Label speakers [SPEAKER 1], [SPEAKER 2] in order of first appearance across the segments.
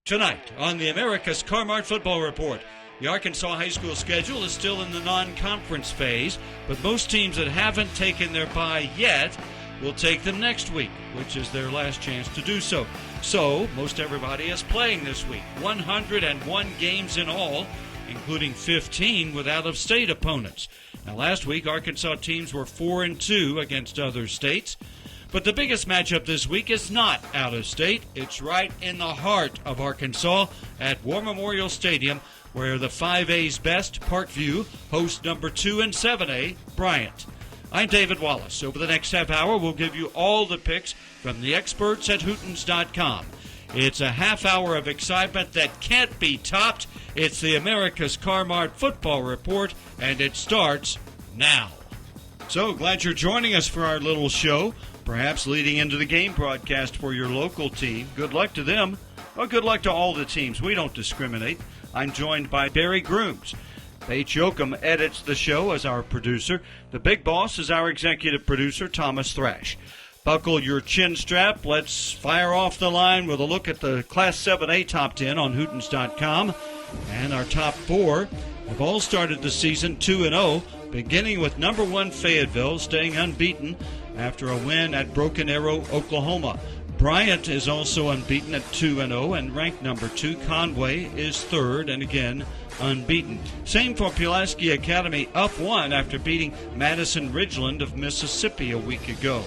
[SPEAKER 1] Tonight on the America's Car-Mart Football Report, the Arkansas high school schedule is still in the non-conference phase, but most teams that haven't taken their bye yet will take them next week, which is their last chance to do so. So, most everybody is playing this week. 101 games in all, including 15 with out-of-state opponents. Now, last week, Arkansas teams were 4-2 against other states. But the biggest matchup this week is not out of state. It's right in the heart of Arkansas at War Memorial Stadium, where the 5A's best, Parkview, hosts number 2 and 7A, Bryant. I'm David Wallace. Over the next half hour, we'll give you all the picks from the experts at Hootens.com. It's a half hour of excitement that can't be topped. It's the America's Car-Mart Football Report, and it starts now. So glad you're joining us for our little show, perhaps leading into the game broadcast for your local team. Good luck to them. Well, good luck to all the teams. We don't discriminate. I'm joined by Barry Grooms. Paige Yoakum edits the show as our producer. The big boss is our executive producer, Thomas Thrash. Buckle your chin strap. Let's fire off the line with a look at the Class 7A top 10 on Hootens.com. And our top 4 have all started the season 2-0, beginning with number 1 Fayetteville, staying unbeaten after a win at Broken Arrow, Oklahoma. Bryant is also unbeaten at 2-0, and ranked number 2. Conway is 3rd, and again unbeaten. Same for Pulaski Academy, up 1 after beating Madison Ridgeland of Mississippi a week ago.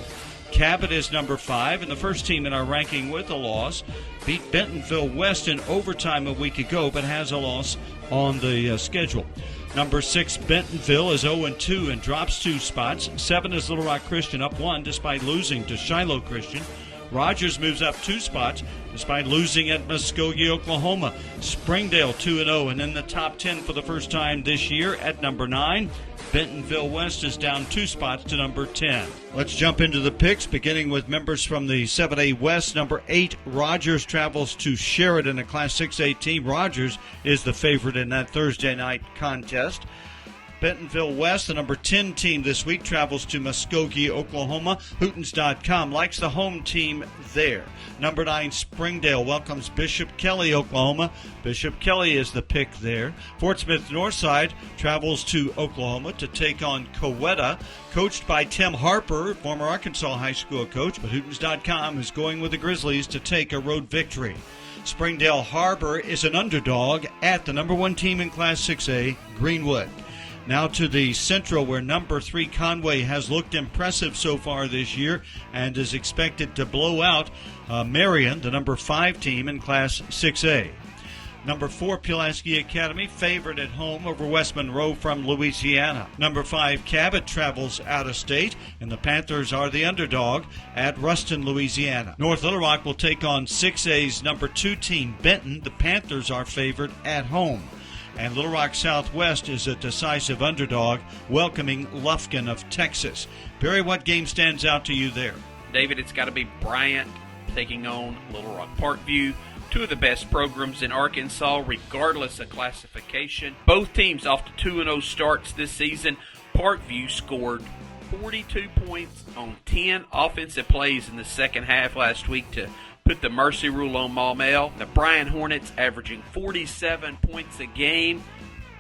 [SPEAKER 1] Cabot is number 5, and the first team in our ranking with a loss. Beat Bentonville West in overtime a week ago, but has a loss on the schedule. Number 6, Bentonville, is 0-2 and drops 2 spots. 7 is Little Rock Christian, up 1 despite losing to Shiloh Christian. Rogers moves up 2 spots despite losing at Muskogee, Oklahoma. Springdale 2-0, and in the top 10 for the first time this year at number 9. Bentonville West is down 2 spots to number 10. Let's jump into the picks, beginning with members from the 7A West. Number 8, Rogers, travels to Sheridan, a Class 6A team. Rogers is the favorite in that Thursday night contest. Bentonville West, the number 10 team this week, travels to Muskogee, Oklahoma. Hootens.com likes the home team there. Number 9, Springdale, welcomes Bishop Kelly, Oklahoma. Bishop Kelly is the pick there. Fort Smith Northside travels to Oklahoma to take on Coweta, coached by Tim Harper, former Arkansas high school coach, but Hootens.com is going with the Grizzlies to take a road victory. Springdale Harbor is an underdog at the number 1 team in Class 6A, Greenwood. Now to the Central, where number 3 Conway has looked impressive so far this year and is expected to blow out Marion, the number 5 team in Class 6A. Number 4 Pulaski Academy, favored at home over West Monroe from Louisiana. Number 5 Cabot travels out of state, and the Panthers are the underdog at Ruston, Louisiana. North Little Rock will take on 6A's number 2 team, Benton. The Panthers are favored at home. And Little Rock Southwest is a decisive underdog, welcoming Lufkin of Texas. Barry, what game stands out to you there?
[SPEAKER 2] David, it's got to be Bryant taking on Little Rock Parkview, 2 of the best programs in Arkansas, regardless of classification. Both teams off to 2-0 starts this season. Parkview scored 42 points on 10 offensive plays in the second half last week to put the mercy rule on Maumelle. The Bryan Hornets averaging 47 points a game.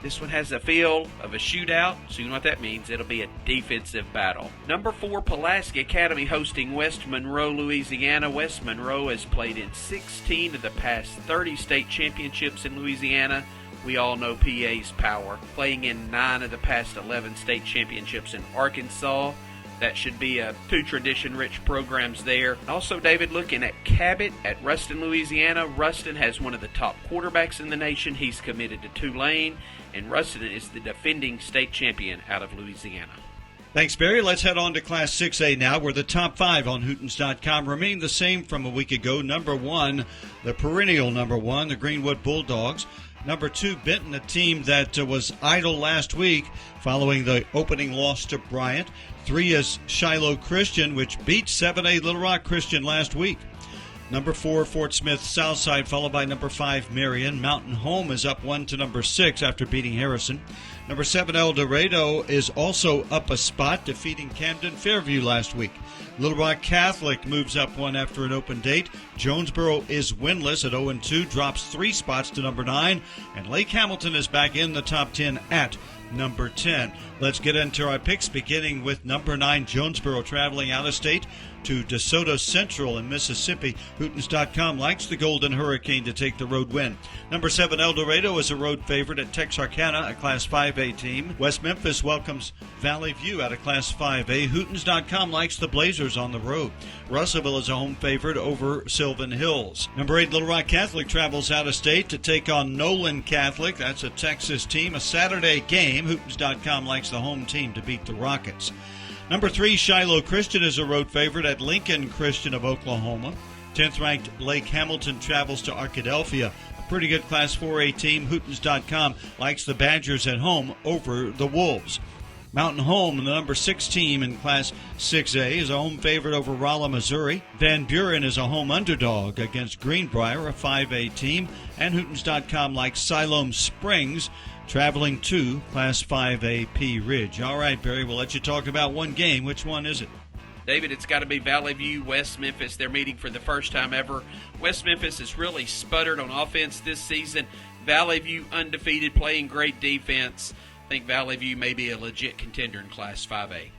[SPEAKER 2] This one has a feel of a shootout, so you know what that means. It'll be a defensive battle. Number 4, Pulaski Academy hosting West Monroe, Louisiana. West Monroe has played in 16 of the past 30 state championships in Louisiana. We all know PA's power. Playing in 9 of the past 11 state championships in Arkansas. That should be 2 tradition-rich programs there. Also, David, looking at Cabot at Ruston, Louisiana. Ruston has one of the top quarterbacks in the nation. He's committed to Tulane, and Ruston is the defending state champion out of Louisiana.
[SPEAKER 1] Thanks, Barry. Let's head on to Class 6A now, where the top 5 on Hootens.com remain the same from a week ago. Number 1, the perennial number 1, the Greenwood Bulldogs. Number 2, Benton, a team that was idle last week following the opening loss to Bryant. 3 is Shiloh Christian, which beat 7A Little Rock Christian last week. Number 4, Fort Smith Southside, followed by number 5, Marion. Mountain Home is up 1 to number 6 after beating Harrison. Number 7, El Dorado is also up a spot, defeating Camden Fairview last week. Little Rock Catholic moves up one after an open date. Jonesboro is winless at 0-2, drops 3 spots to number 9. And Lake Hamilton is back in the top 10 at number 10. Let's get into our picks, beginning with number 9, Jonesboro, traveling out of state to DeSoto Central in Mississippi. Hootens.com likes the Golden Hurricane to take the road win. Number 7, El Dorado is a road favorite at Texarkana, a Class 5A team. West Memphis welcomes Valley View out of Class 5A. Hootens.com likes the Blazers on the road. Russellville is a home favorite over Sylvan Hills. Number 8, Little Rock Catholic travels out of state to take on Nolan Catholic. That's a Texas team, a Saturday game. Hootens.com likes the home team to beat the Rockets. Number 3, Shiloh Christian is a road favorite at Lincoln Christian of Oklahoma. 10th-ranked Lake Hamilton travels to Arkadelphia, a pretty good Class 4A team. Hootens.com likes the Badgers at home over the Wolves. Mountain Home, the number 6 team in Class 6A, is a home favorite over Rolla, Missouri. Van Buren is a home underdog against Greenbrier, a 5A team. And Hootens.com likes Siloam Springs, traveling to Class 5A Pea Ridge. All right, Barry, we'll let you talk about one game. Which one is it?
[SPEAKER 2] David, it's got to be Valley View, West Memphis. They're meeting for the first time ever. West Memphis has really sputtered on offense this season. Valley View undefeated, playing great defense. I think Valley View may be a legit contender in Class 5A.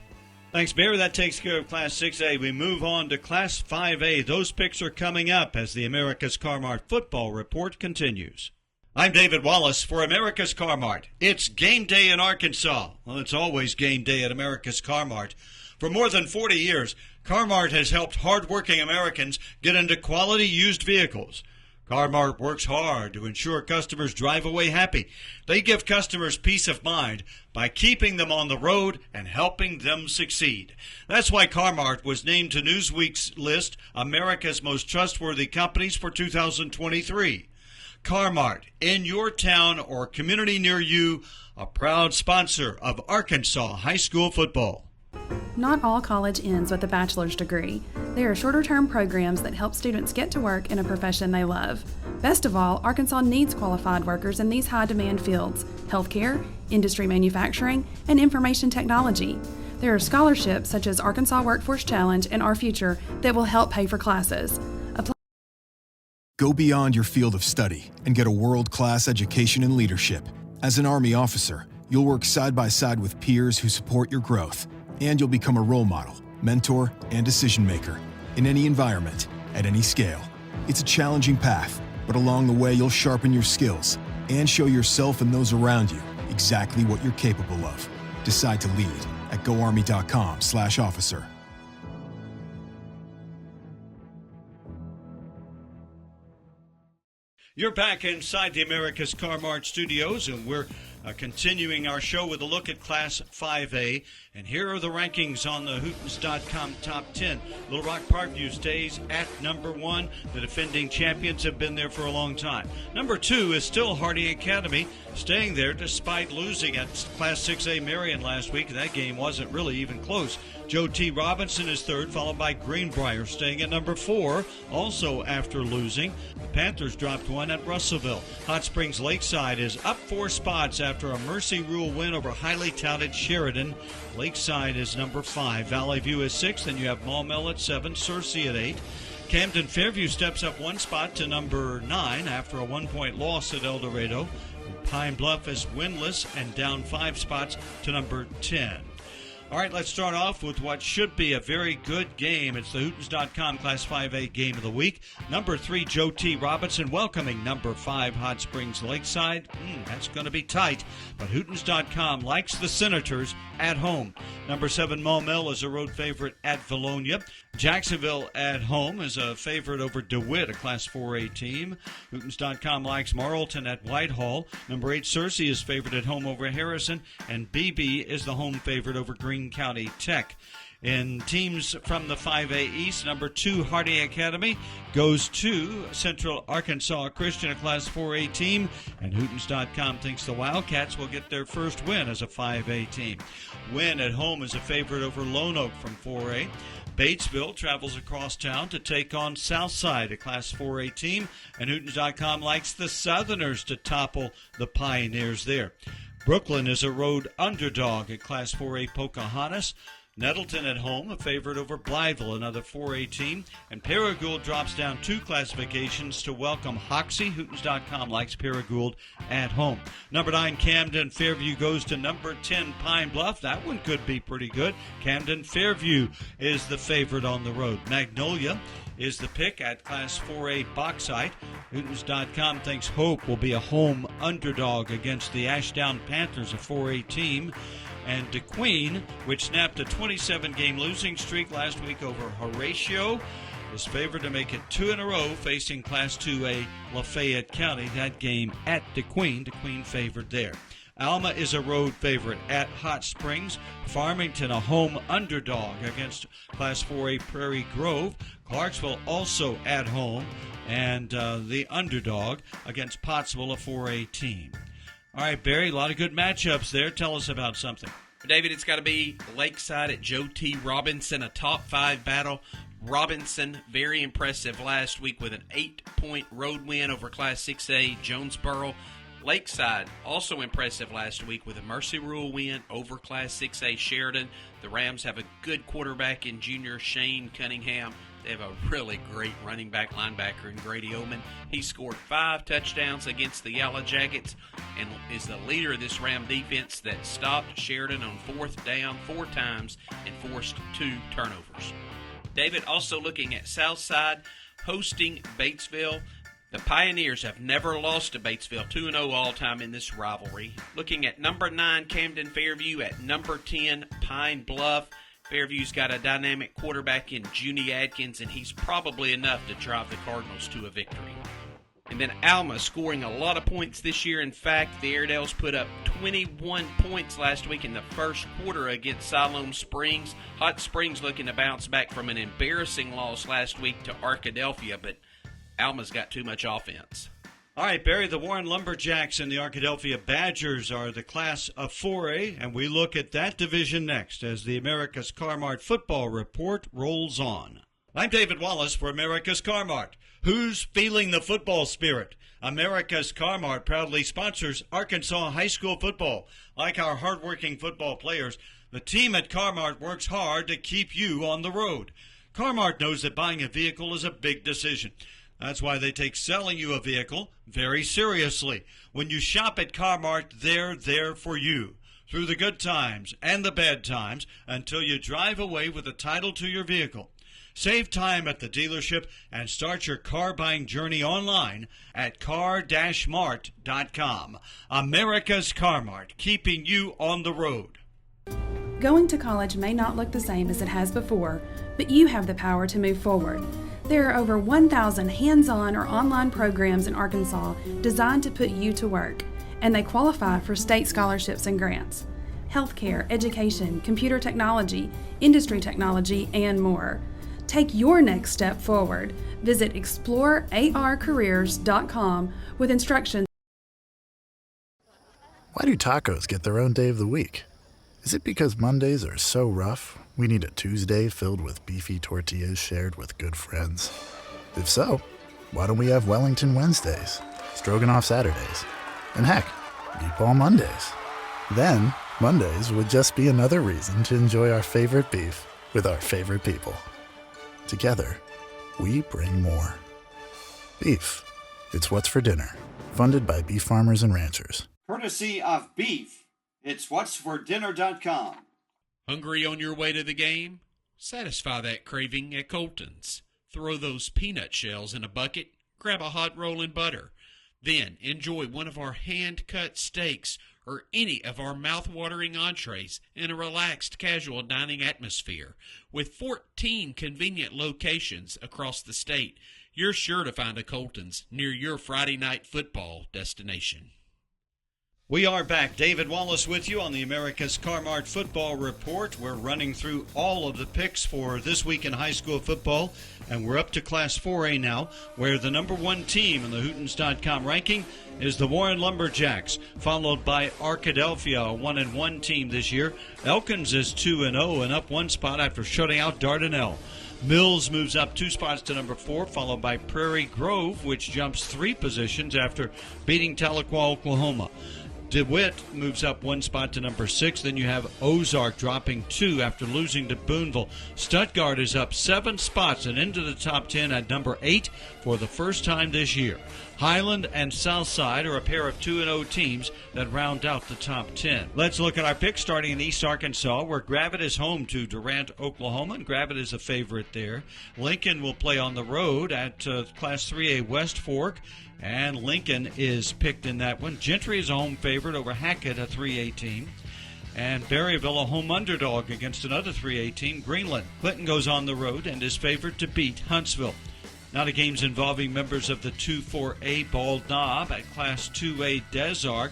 [SPEAKER 1] Thanks, Barry. That takes care of Class 6A. We move on to Class 5A. Those picks are coming up as the America's Car-Mart Football Report continues. I'm David Wallace for America's Car-Mart. It's game day in Arkansas. Well, it's always game day at America's Car-Mart. For more than 40 years, Car-Mart has helped hardworking Americans get into quality used vehicles. Car-Mart works hard to ensure customers drive away happy. They give customers peace of mind by keeping them on the road and helping them succeed. That's why Car-Mart was named to Newsweek's list America's Most Trustworthy Companies for 2023. Car-Mart, in your town or community near you, a proud sponsor of Arkansas high school football.
[SPEAKER 3] Not all college ends with a bachelor's degree. There are shorter-term programs that help students get to work in a profession they love. Best of all, Arkansas needs qualified workers in these high-demand fields: healthcare, industry manufacturing, and information technology. There are scholarships such as Arkansas Workforce Challenge and Our Future that will help pay for classes.
[SPEAKER 4] Go beyond your field of study and get a world-class education in leadership. As an Army officer, you'll work side by side with peers who support your growth, and you'll become a role model, mentor, and decision maker in any environment, at any scale. It's a challenging path, but along the way you'll sharpen your skills and show yourself and those around you exactly what you're capable of. Decide to lead at goarmy.com/officer.
[SPEAKER 1] You're back inside the America's Car-Mart studios, and we're continuing our show with a look at Class 5A. And here are the rankings on the Hootens.com top 10. Little Rock Parkview stays at number 1. The defending champions have been there for a long time. Number 2 is still Hardy Academy, staying there despite losing at Class 6A Marion last week. That game wasn't really even close. Joe T. Robinson is third, followed by Greenbrier, staying at number 4, also after losing. The Panthers dropped 1 at Russellville. Hot Springs Lakeside is up 4 spots after a Mercy Rule win over highly touted Sheridan. Lakeside is number 5. Valley View is 6th, and you have Maumelle at 7, Searcy at 8. Camden Fairview steps up 1 spot to number 9 after a 1-point loss at El Dorado. And Pine Bluff is winless and down 5 spots to number 10. All right, let's start off with what should be a very good game. It's the Hootens.com Class 5A Game of the Week. Number 3, Joe T. Robinson welcoming number 5, Hot Springs Lakeside. That's going to be tight, but Hootens.com likes the Senators at home. Number 7, Maumelle is a road favorite at Valonia. Jacksonville at home is a favorite over DeWitt, a Class 4A team. Hootens.com likes Marlton at Whitehall. Number 8, Searcy is favored at home over Harrison, and BB is the home favorite over Greene County Tech. In teams from the 5A East, number 2, Hardy Academy goes to Central Arkansas Christian, a Class 4A team, and Hootens.com thinks the Wildcats will get their first win as a 5A team. Wynn at home is a favorite over Lone Oak from 4A. Batesville travels across town to take on Southside, a Class 4A team, and Hootens.com likes the Southerners to topple the Pioneers there. Brooklyn is a road underdog at Class 4A Pocahontas. Nettleton at home, a favorite over Blytheville, another 4A team. And Paragould drops down 2 classifications to welcome Hoxie. Hootens.com likes Paragould at home. Number 9, Camden Fairview goes to number 10, Pine Bluff. That one could be pretty good. Camden Fairview is the favorite on the road. Magnolia is the pick at Class 4A Bauxite. Hootens.com thinks Hope will be a home underdog against the Ashdown Panthers, a 4A team. And DeQueen, which snapped a 27-game losing streak last week over Horatio, is favored to make it 2 in a row facing Class 2A Lafayette County. That game at DeQueen. DeQueen favored there. Alma is a road favorite at Hot Springs. Farmington a home underdog against Class 4A Prairie Grove. Clarksville also at home and the underdog against Pottsville, a 4A team. All right, Barry, a lot of good matchups there. Tell us about something.
[SPEAKER 2] David, it's got to be Lakeside at Joe T. Robinson, a top 5 battle. Robinson, very impressive last week with an 8-point road win over Class 6A Jonesboro. Lakeside, also impressive last week with a Mercy Rule win over Class 6A Sheridan. The Rams have a good quarterback in junior Shane Cunningham. They have a really great running back linebacker in Grady Oman. He scored 5 touchdowns against the Yellow Jackets and is the leader of this Ram defense that stopped Sheridan on 4th down 4 times and forced 2 turnovers. David, also looking at Southside, hosting Batesville. The Pioneers have never lost to Batesville, 2-0 all-time in this rivalry. Looking at number 9, Camden Fairview, at number 10, Pine Bluff. Fairview's got a dynamic quarterback in Junie Adkins, and he's probably enough to drive the Cardinals to a victory. And then Alma scoring a lot of points this year. In fact, the Airedales put up 21 points last week in the first quarter against Siloam Springs. Hot Springs looking to bounce back from an embarrassing loss last week to Arkadelphia, but Alma's got too much offense.
[SPEAKER 1] All right, Barry, the Warren Lumberjacks and the Arkadelphia Badgers are the Class of 4A, and we look at that division next as the America's Car-Mart Football Report rolls on. I'm David Wallace for America's Car-Mart. Who's feeling the football spirit? America's Car-Mart proudly sponsors Arkansas high school football. Like our hardworking football players, the team at Car-Mart works hard to keep you on the road. Car-Mart knows that buying a vehicle is a big decision. That's why they take selling you a vehicle very seriously. When you shop at Car-Mart, they're there for you through the good times and the bad times until you drive away with the title to your vehicle. Save time at the dealership and start your car buying journey online at car-mart.com. America's Car-Mart, keeping you on the road.
[SPEAKER 3] Going to college may not look the same as it has before, but you have the power to move forward. There are over 1,000 hands-on or online programs in Arkansas designed to put you to work, and they qualify for state scholarships and grants. Healthcare, education, computer technology, industry technology, and more. Take your next step forward. Visit explorearcareers.com with instructions.
[SPEAKER 5] Why do tacos get their own day of the week? Is it because Mondays are so rough, we need a Tuesday filled with beefy tortillas shared with good friends? If so, why don't we have Wellington Wednesdays, Stroganoff Saturdays, and heck, Meatball Mondays? Then, Mondays would just be another reason to enjoy our favorite beef with our favorite people. Together, we bring more. Beef. It's what's for dinner. Funded by beef farmers and ranchers.
[SPEAKER 1] Courtesy of Beef. It's what'sfordinner.com.
[SPEAKER 2] Hungry on your way to the game? Satisfy that craving at Colton's. Throw those peanut shells in a bucket, grab a hot roll and butter. Then enjoy one of our hand-cut steaks or any of our mouth-watering entrees in a relaxed, casual dining atmosphere. With 14 convenient locations across the state, you're sure to find a Colton's near your Friday night football destination.
[SPEAKER 1] We are back. David Wallace with you on the America's Car-Mart Football Report. We're running through all of the picks for this week in high school football, and we're up to Class 4A now, where the number 1 team in the Hootens.com ranking is the Warren Lumberjacks, followed by Arkadelphia, a 1-1 team this year. Elkins is 2-0 and up 1 spot after shutting out Dardanelle. Mills moves up 2 spots to number 4, followed by Prairie Grove, which jumps 3 positions after beating Tahlequah, Oklahoma. DeWitt moves up one spot to number 6. Then you have Ozark dropping 2 after losing to Boonville. Stuttgart is up 7 spots and into the top 10 at number 8 for the first time this year. Highland and Southside are a pair of 2-0 teams that round out the top 10. Let's look at our picks starting in East Arkansas, where Gravette is home to Durant, Oklahoma, and Gravette is a favorite there. Lincoln will play on the road at Class 3A West Fork, and Lincoln is picked in that one. Gentry is a home favorite over Hackett, a 3A team. And Berryville, a home underdog against another 3A team, Greenland. Clinton goes on the road and is favored to beat Huntsville. Now to games involving members of the 2-4A Bald Knob at Class 2A Des Arc.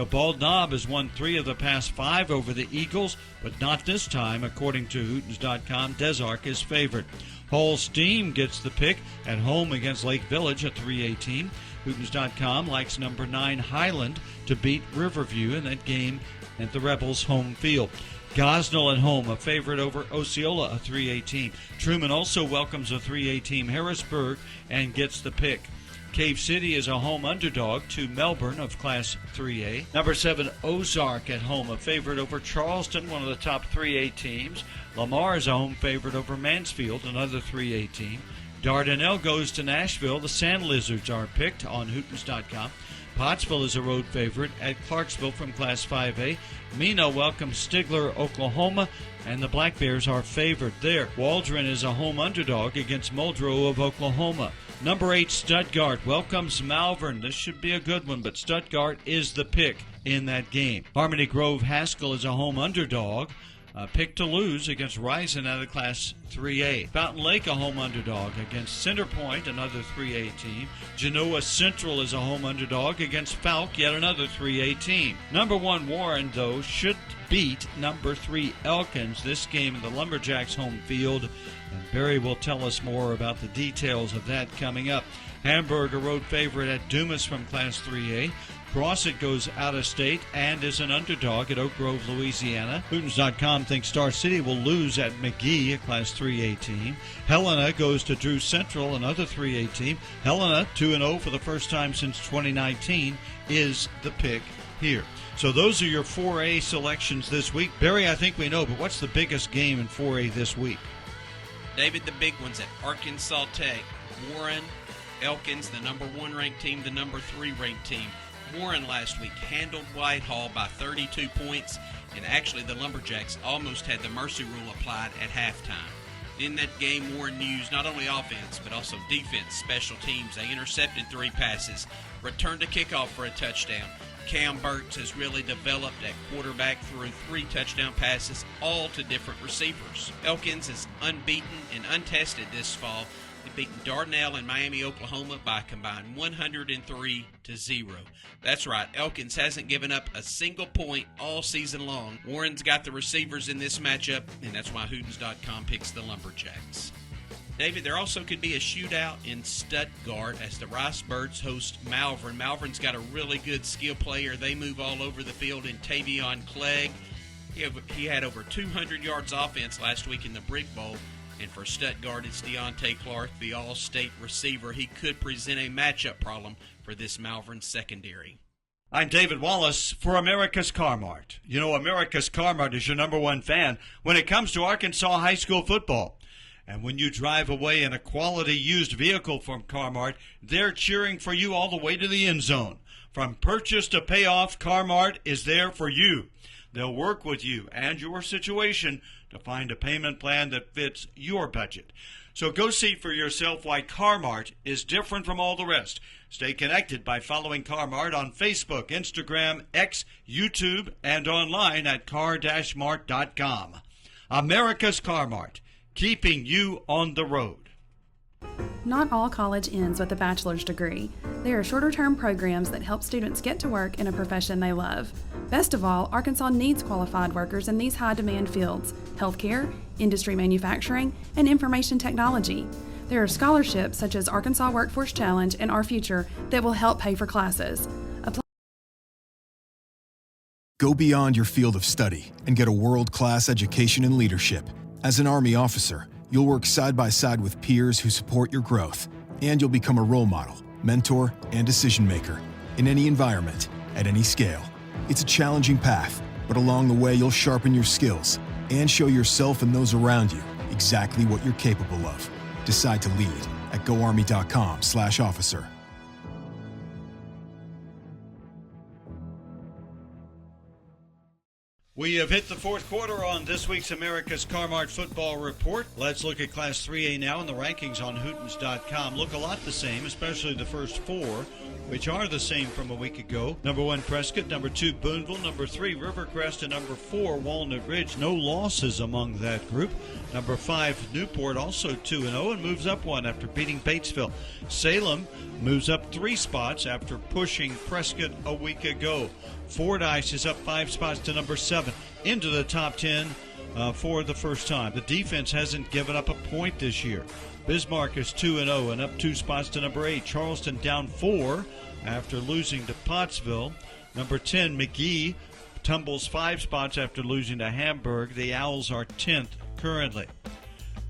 [SPEAKER 1] Bald Knob has won 3 of the past 5 over the Eagles, but not this time, according to Hootens.com. Des Arc is favored. Hull Steam gets the pick at home against Lake Village, a 3A team. Hootens.com likes number 9 Highland to beat Riverview in that game at the Rebels' home field. Gosnell at home, a favorite over Osceola, a 3A team. Truman also welcomes a 3A team, Harrisburg, and gets the pick. Cave City is a home underdog to Melbourne of Class 3A. Number 7, Ozark at home, a favorite over Charleston, one of the top 3A teams. Lamar is a home favorite over Mansfield, another 3A team. Dardanelle goes to Nashville. The Sand Lizards are picked on Hootens.com. Pottsville is a road favorite at Clarksville from Class 5A. Mena welcomes Stigler, Oklahoma, and the Black Bears are favored there. Waldron is a home underdog against Muldrow of Oklahoma. Number 8, Stuttgart welcomes Malvern. This should be a good one, but Stuttgart is the pick in that game. Harmony Grove Haskell is a home underdog. Pick to lose against Rison out of Class 3A. Fountain Lake, a home underdog against Center Point, another 3A team. Genoa Central is a home underdog against Falk, yet another 3A team. Number 1 Warren, though, should beat number 3 Elkins this game in the Lumberjacks home field. And Barry will tell us more about the details of that coming up. Hamburg, a road favorite at Dumas from Class 3A. Crossett goes out of state and is an underdog at Oak Grove, Louisiana. Hootens.com thinks Star City will lose at McGee, a Class 3A team. Helena goes to Drew Central, another 3A team. Helena, 2-0 for the first time since 2019, is the pick here. So those are your 4A selections this week. Barry, I think we know, but what's the biggest game in 4A this week?
[SPEAKER 2] David, the big ones at Arkansas Tech. Warren, Elkins, the number 1 ranked team, the number 3 ranked team. Warren last week handled Whitehall by 32 points, and actually the Lumberjacks almost had the mercy rule applied at halftime. In that game, Warren used not only offense, but also defense, special teams. They intercepted 3 passes, returned a kickoff for a touchdown. Cam Burks has really developed at quarterback through 3 touchdown passes, all to different receivers. Elkins is unbeaten and untested this fall. They've beaten Dardanelle and Miami, Oklahoma by a combined 103-0. That's right, Elkins hasn't given up a single point all season long. Warren's got the receivers in this matchup, and that's why Hootens.com picks the Lumberjacks. David, there also could be a shootout in Stuttgart as the Ricebirds host Malvern. Malvern's got a really good skill player. They move all over the field in Tavion Clegg. He had over 200 yards offense last week in the Brick Bowl. And for Stuttgart, it's Deontay Clark, the all-state receiver. He could present a matchup problem for this Malvern secondary.
[SPEAKER 1] I'm David Wallace for America's Car Mart. You know, America's Car Mart is your number 1 fan when it comes to Arkansas high school football. And when you drive away in a quality used vehicle from Car Mart, they're cheering for you all the way to the end zone. From purchase to payoff, Car Mart is there for you. They'll work with you and your situation to find a payment plan that fits your budget. So go see for yourself why Car Mart is different from all the rest. Stay connected by following Car Mart on Facebook, Instagram, X, YouTube, and online at car-mart.com. America's Car Mart, keeping you on the road.
[SPEAKER 3] Not all college ends with a bachelor's degree. There are shorter-term programs that help students get to work in a profession they love. Best of all, Arkansas needs qualified workers in these high-demand fields: healthcare, industry manufacturing, and information technology. There are scholarships such as Arkansas Workforce Challenge and Our Future that will help pay for classes.
[SPEAKER 4] Go beyond your field of study and get a world-class education in leadership. As an Army officer, you'll work side by side with peers who support your growth, and you'll become a role model, mentor, and decision maker in any environment, at any scale. It's a challenging path, but along the way you'll sharpen your skills and show yourself and those around you exactly what you're capable of. Decide to lead at goarmy.com/officer.
[SPEAKER 1] We have hit the fourth quarter on this week's America's Car-Mart Football Report. Let's look at Class 3A now and the rankings on Hootens.com. Look a lot the same, especially the first four, which are the same from a week ago. Number 1, Prescott. Number 2, Boonville. Number 3, Rivercrest. And number 4, Walnut Ridge. No losses among that group. Number 5, Newport, also 2-0, and moves up one after beating Batesville. Salem moves up 3 spots after pushing Prescott a week ago. Fordyce is up 5 spots to number 7, into the top 10 for the first time. The defense hasn't given up a point this year. Bismarck is 2-0 and up 2 spots to number 8. Charleston down 4 after losing to Pottsville. Number 10, McGee, tumbles 5 spots after losing to Hamburg. The Owls are 10th currently.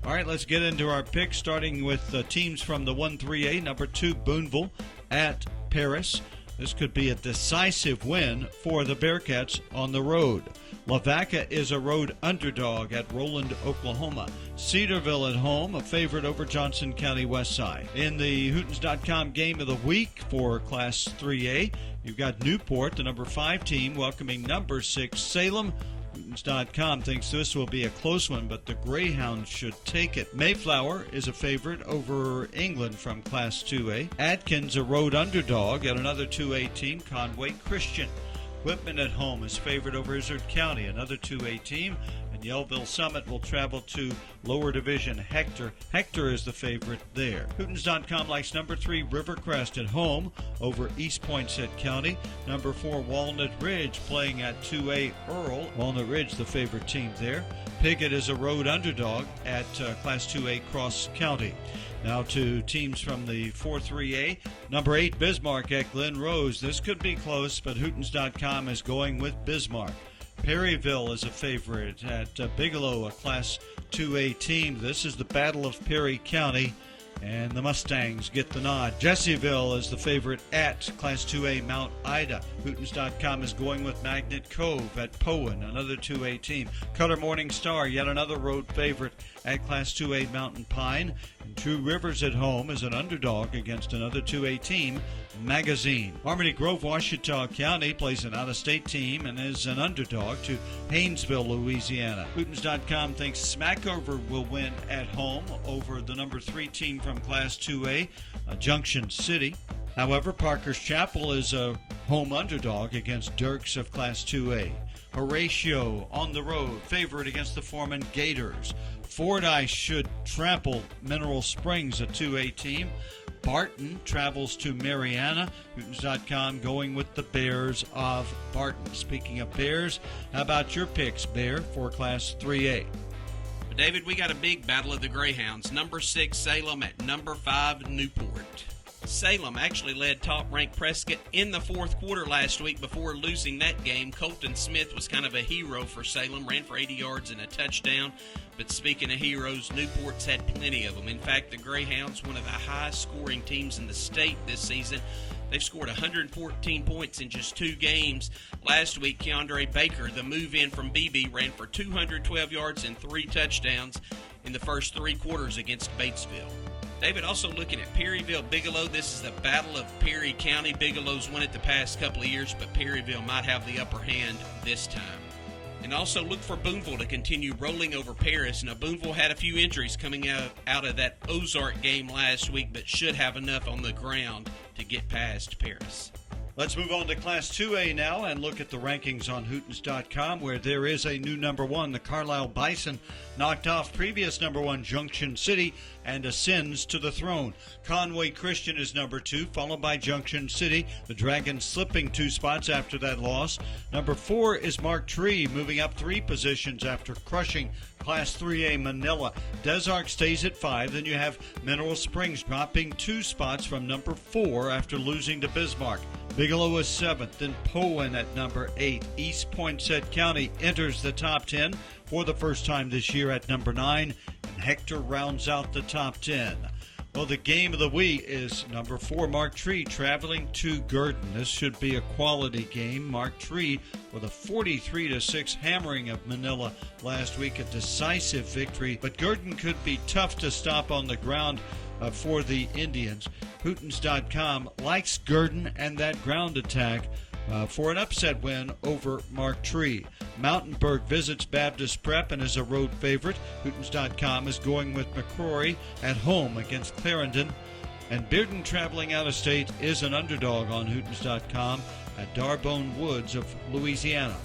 [SPEAKER 1] All right, let's get into our picks, starting with teams from the 1-3A. Number 2, Boonville at Paris. This could be a decisive win for the Bearcats on the road. Lavaca is a road underdog at Roland, Oklahoma. Cedarville at home, a favorite over Johnson County Westside. In the Hootens.com game of the week for Class 3A, you've got Newport, the number 5 team, welcoming number 6 Salem. Hootens.com thinks this will be a close one, but the Greyhounds should take it. Mayflower is a favorite over England from Class 2A. Atkins, a road underdog at another 2A team, Conway Christian. Whitman at home is favored over Izard County, another 2A team. And Yellville Summit will travel to lower division Hector. Hector is the favorite there. Hootens.com likes number 3 Rivercrest at home over East Poinsett County. Number 4 Walnut Ridge playing at 2A Earl. Walnut Ridge the favorite team there. Piggott is a road underdog at Class 2A Cross County. Now to teams from the 4-3A. Number 8 Bismarck at Glen Rose. This could be close, but Hootens.com is going with Bismarck. Perryville is a favorite at Bigelow, a Class 2A team. This is the Battle of Perry County, and the Mustangs get the nod. Jessieville is the favorite at Class 2A Mount Ida. Hootens.com is going with Magnet Cove at Powen, another 2A team. Cutter Morning Star, yet another road favorite at Class 2A Mountain Pine. And True Rivers at home is an underdog against another 2A team, Magazine. Harmony Grove, Ouachita County plays an out-of-state team and is an underdog to Haynesville, Louisiana. Hootens.com thinks Smackover will win at home over the number 3 team from Class 2A, Junction City. However, Parker's Chapel is a home underdog against Dirks of Class 2A. Horatio on the road, favorite against the Foreman Gators. Fordyce should trample Mineral Springs, a 2A team. Barton travels to Mariana. Hootens.com going with the Bears of Barton. Speaking of Bears, how about your picks, Bear, for Class 3A?
[SPEAKER 2] David, we got a big battle of the Greyhounds. Number 6 Salem at number 5 Newport. Salem actually led top-ranked Prescott in the fourth quarter last week before losing that game. Colton Smith was kind of a hero for Salem, ran for 80 yards and a touchdown. But speaking of heroes, Newport's had plenty of them. In fact, the Greyhounds, one of the highest-scoring teams in the state this season. They've scored 114 points in just 2 games. Last week, Keandre Baker, the move-in from BB, ran for 212 yards and 3 touchdowns in the first 3 quarters against Batesville. David, also looking at Perryville, Bigelow. This is the Battle of Perry County. Bigelow's won it the past couple of years, but Perryville might have the upper hand this time. And also look for Boonville to continue rolling over Paris. Now, Boonville had a few injuries coming out of that Ozark game last week, but should have enough on the ground to get past Paris.
[SPEAKER 1] Let's move on to Class 2A now and look at the rankings on Hootens.com, where there is a new number 1. The Carlisle Bison knocked off previous number 1 Junction City and ascends to the throne. Conway Christian is number 2, followed by Junction City. The Dragons slipping 2 spots after that loss. Number 4 is Mark Tree, moving up 3 positions after crushing Class 3A Manila. Des Arc stays at 5. Then you have Mineral Springs dropping 2 spots from number 4 after losing to Bismarck. Bigelow is 7th, then Powen at number 8. East Poinsett County enters the top 10 for the first time this year at number 9, and Hector rounds out the top 10. Well, the game of the week is number 4, Mark Tree, traveling to Gurdon. This should be a quality game. Mark Tree with a 43-6 hammering of Manila last week, a decisive victory. But Gurdon could be tough to stop on the ground for the Indians. Hootens.com likes Gurdon and that ground attack for an upset win over Mark Tree. Mountainburg visits Baptist Prep and is a road favorite. Hootens.com is going with McCrory at home against Clarendon. And Bearden, traveling out of state, is an underdog on Hootens.com at Darbone Woods of Louisiana.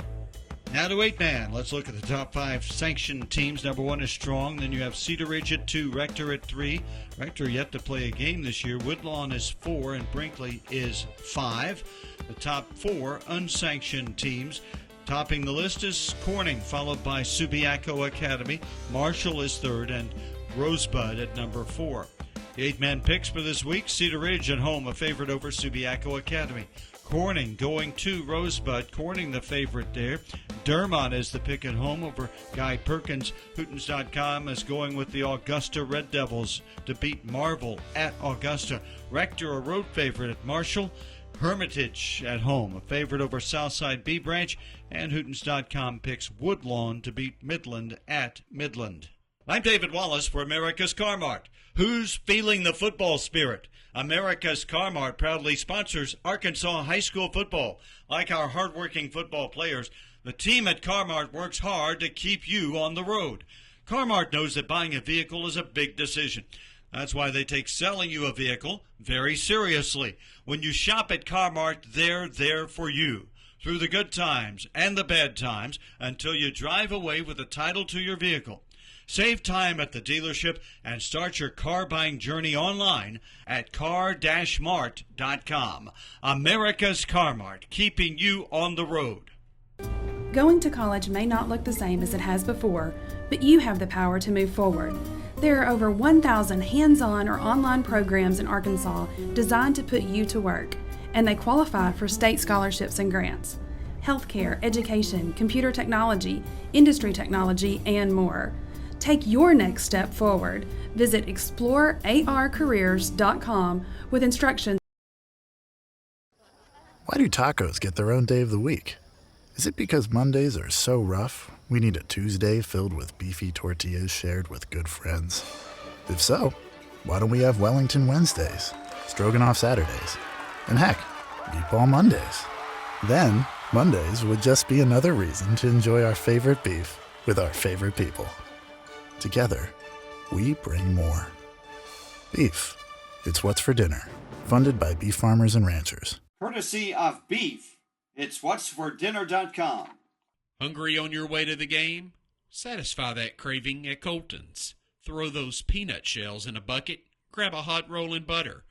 [SPEAKER 1] Now to 8-man. Let's look at the top 5 sanctioned teams. Number 1 is Strong. Then you have Cedar Ridge at 2, Rector at 3. Rector yet to play a game this year. Woodlawn is 4, and Brinkley is 5. The top 4 unsanctioned teams. Topping the list is Corning, followed by Subiaco Academy. Marshall is 3rd, and Rosebud at number 4. The 8-man picks for this week: Cedar Ridge at home, a favorite over Subiaco Academy. Corning going to Rosebud. Corning the favorite there. Dermot is the pick at home over Guy Perkins. Hootens.com is going with the Augusta Red Devils to beat Marvel at Augusta. Rector a road favorite at Marshall. Hermitage at home, a favorite over Southside B Branch. And Hootens.com picks Woodlawn to beat Midland at Midland. I'm David Wallace for America's Car Mart. Who's feeling the football spirit? America's Car Mart proudly sponsors Arkansas high school football. Like our hardworking football players, the team at Car Mart works hard to keep you on the road. Car Mart knows that buying a vehicle is a big decision. That's why they take selling you a vehicle very seriously. When you shop at Car Mart, they're there for you through the good times and the bad times until you drive away with a title to your vehicle. Save time at the dealership and start your car buying journey online at car-mart.com. America's Car Mart, keeping you on the road.
[SPEAKER 3] Going to college may not look the same as it has before, but you have the power to move forward. There are over 1,000 hands-on or online programs in Arkansas designed to put you to work, and they qualify for state scholarships and grants. Healthcare, education, computer technology, industry technology, and more. Take your next step forward. Visit explorearcareers.com with instructions.
[SPEAKER 5] Why do tacos get their own day of the week? Is it because Mondays are so rough, we need a Tuesday filled with beefy tortillas shared with good friends? If so, why don't we have Wellington Wednesdays, Stroganoff Saturdays, and heck, Meatball Mondays? Then, Mondays would just be another reason to enjoy our favorite beef with our favorite people. Together, we bring more. Beef. It's what's for dinner. Funded by beef farmers and ranchers.
[SPEAKER 1] Courtesy of Beef. It's whatsfordinner.com.
[SPEAKER 2] Hungry on your way to the game? Satisfy that craving at Colton's. Throw those peanut shells in a bucket, grab a hot roll and butter.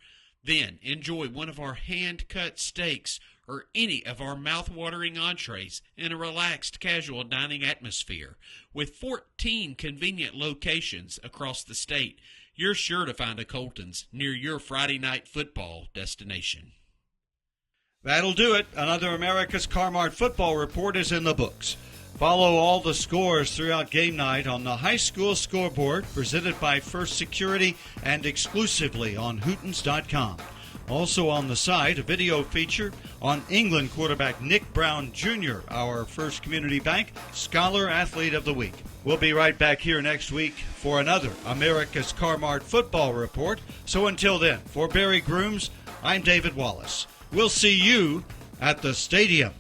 [SPEAKER 2] Then enjoy one of our hand-cut steaks or any of our mouth-watering entrees in a relaxed, casual dining atmosphere. With 14 convenient locations across the state, you're sure to find a Colton's near your Friday night football destination.
[SPEAKER 1] That'll do it. Another America's Car Mart football report is in the books. Follow all the scores throughout game night on the high school scoreboard, presented by First Security and exclusively on Hootens.com. Also on the site, a video feature on England quarterback Nick Brown Jr., our First Community Bank Scholar Athlete of the Week. We'll be right back here next week for another America's Car Mart football report. So until then, for Barry Grooms, I'm David Wallace. We'll see you at the stadium.